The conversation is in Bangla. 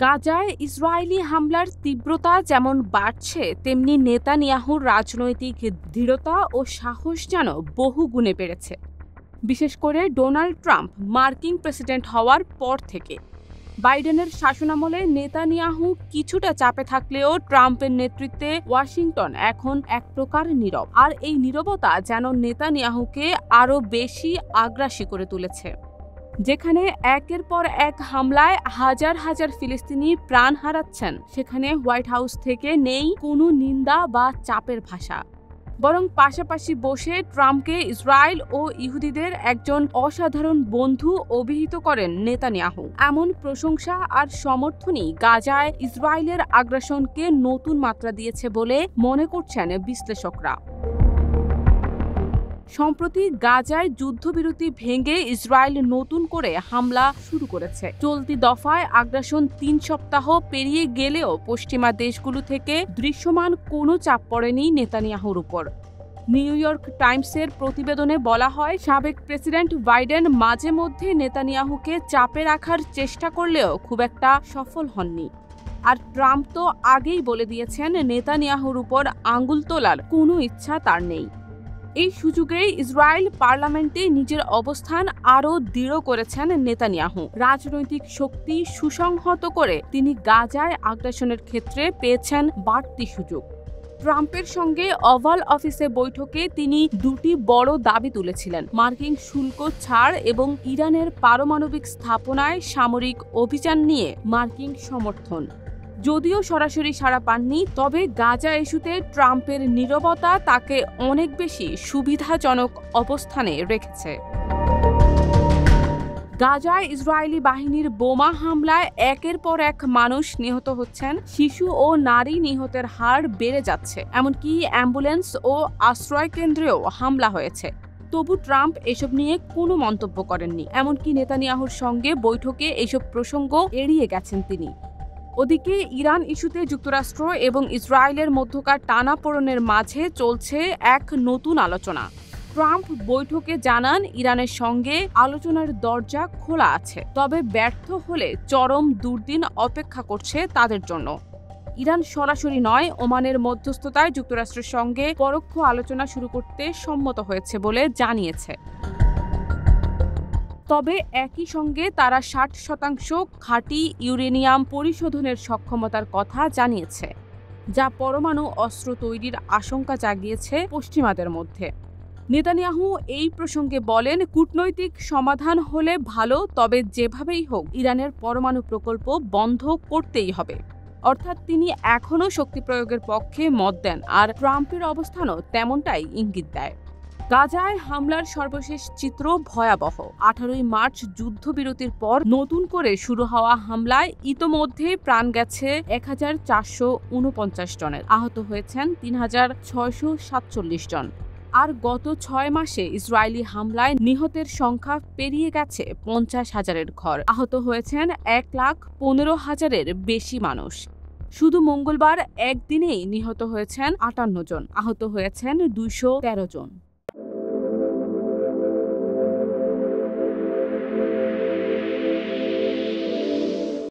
গাজায় ইসরায়েলি হামলার তীব্রতা যেমন বাড়ছে, তেমনি নেতানিয়াহুর রাজনৈতিক দৃঢ়তা ও সাহস যেন বহুগুণে বেড়েছে, বিশেষ করে ডোনাল্ড ট্রাম্প মার্কিন প্রেসিডেন্ট হওয়ার পর থেকে। বাইডেনের শাসনামলে নেতানিয়াহু কিছুটা চাপে থাকলেও ট্রাম্পের নেতৃত্বে ওয়াশিংটন এখন এক প্রকার নীরব, আর এই নীরবতা যেন নেতানিয়াহুকে আরও বেশি আগ্রাসী করে তুলেছে। যেখানে একের পর এক হামলায় হাজার হাজার ফিলিস্তিনি প্রাণ হারাচ্ছেন, সেখানে হোয়াইট হাউস থেকে নেই কোনো নিন্দা বা চাপের ভাষা, বরং পাশাপাশি বসে ট্রাম্পকে ইসরায়েল ও ইহুদিদের একজন অসাধারণ বন্ধু অভিহিত করেন নেতানিয়াহু। এমন প্রশংসা আর সমর্থনই গাজায় ইসরায়েলের আগ্রাসনকে নতুন মাত্রা দিয়েছে বলে মনে করছেন বিশ্লেষকরা। সম্প্রতি গাজায় যুদ্ধবিরতি ভেঙে ইসরায়েল নতুন করে হামলা শুরু করেছে। চলতি দফায় আগ্রাসন 3 সপ্তাহ পেরিয়ে গেলেও পশ্চিমা দেশগুলো থেকে দৃশ্যমান কোনো চাপ পড়েনি নেতানিয়াহুর উপর। নিউ ইয়র্ক টাইমসের প্রতিবেদনে বলা হয়, সাবেক প্রেসিডেন্ট বাইডেন মাঝে মধ্যে নেতানিয়াহুকে চাপে রাখার চেষ্টা করলেও খুব একটা সফল হননি। আর ট্রাম্প তো আগেই বলে দিয়েছেন নেতানিয়াহুর উপর আঙ্গুল তোলার কোনো ইচ্ছা তার নেই। এই সুযোগে ইসরায়েল পার্লামেন্টে নিজের অবস্থান আরও দৃঢ় করেছেন নেতানিয়াহু। রাজনৈতিক শক্তি সুসংহত করে তিনি গাজায় আগ্রাসনের ক্ষেত্রে পেয়েছেন বাড়তি সুযোগ। ট্রাম্পের সঙ্গে ওভাল অফিসে বৈঠকে তিনি দুটি বড় দাবি তুলেছিলেন: মার্কিন শুল্ক ছাড় এবং ইরানের পারমাণবিক স্থাপনায় সামরিক অভিযান নিয়ে মার্কিন সমর্থন। যদিও সরাসরি সাড়া পাননি, তবে গাজা ইস্যুতে ট্রাম্পের নীরবতা তাকে অনেক বেশি সুবিধাজনক অবস্থানে রেখেছে। গাজায় ইসরায়েলি বাহিনীর বোমা হামলায় একের পর এক মানুষ নিহত হচ্ছেন, শিশু ও নারী নিহতের হার বেড়ে যাচ্ছে, এমনকি অ্যাম্বুলেন্স ও আশ্রয় কেন্দ্রেও হামলা হয়েছে। তবু ট্রাম্প এসব নিয়ে কোনো মন্তব্য করেননি, এমনকি নেতানিয়াহুর সঙ্গে বৈঠকে এসব প্রসঙ্গ এড়িয়ে গেছেন তিনি। ওদিকে ইরান ইস্যুতে যুক্তরাষ্ট্র এবং ইসরায়েলের মধ্যকার টানাপোড়েনের মাঝে চলছে এক নতুন আলোচনা। ট্রাম্প বৈঠকে জানান, ইরানের সঙ্গে আলোচনার দরজা খোলা আছে, তবে ব্যর্থ হলে চরম দুর্দিন অপেক্ষা করছে তাদের জন্য। ইরান সরাসরি নয়, ওমানের মধ্যস্থতায় যুক্তরাষ্ট্রের সঙ্গে পরোক্ষ আলোচনা শুরু করতে সম্মত হয়েছে বলে জানিয়েছে। তবে একই সঙ্গে তারা 60% খাঁটি ইউরেনিয়াম পরিশোধনের সক্ষমতার কথা জানিয়েছে, যা পরমাণু অস্ত্র তৈরির আশঙ্কা জাগিয়েছে পশ্চিমাদের মধ্যে। নেতানিয়াহু এই প্রসঙ্গে বলেন, কূটনৈতিক সমাধান হলে ভালো, তবে যেভাবেই হোক ইরানের পরমাণু প্রকল্প বন্ধ করতেই হবে। অর্থাৎ তিনি এখনও শক্তি প্রয়োগের পক্ষে মত দেন, আর ট্রাম্পের অবস্থানও তেমনটাই ইঙ্গিত দেয়। গাজায় হামলার সর্বশেষ চিত্র ভয়াবহ। 18 মার্চ যুদ্ধবিরতির পর নতুন করে শুরু হওয়া হামলায় ইতোমধ্যে প্রাণ গেছে 1449 জনের, আহত হয়েছেন 3647 জন। আর গত 6 মাসে ইসরায়েলি হামলায় নিহতের সংখ্যা পেরিয়ে গেছে 50,000-এর ঘর। আহত হয়েছেন 1,15,000-এর বেশি মানুষ। শুধু মঙ্গলবার একদিনেই নিহত হয়েছেন 58 জন, আহত হয়েছেন 213 জন।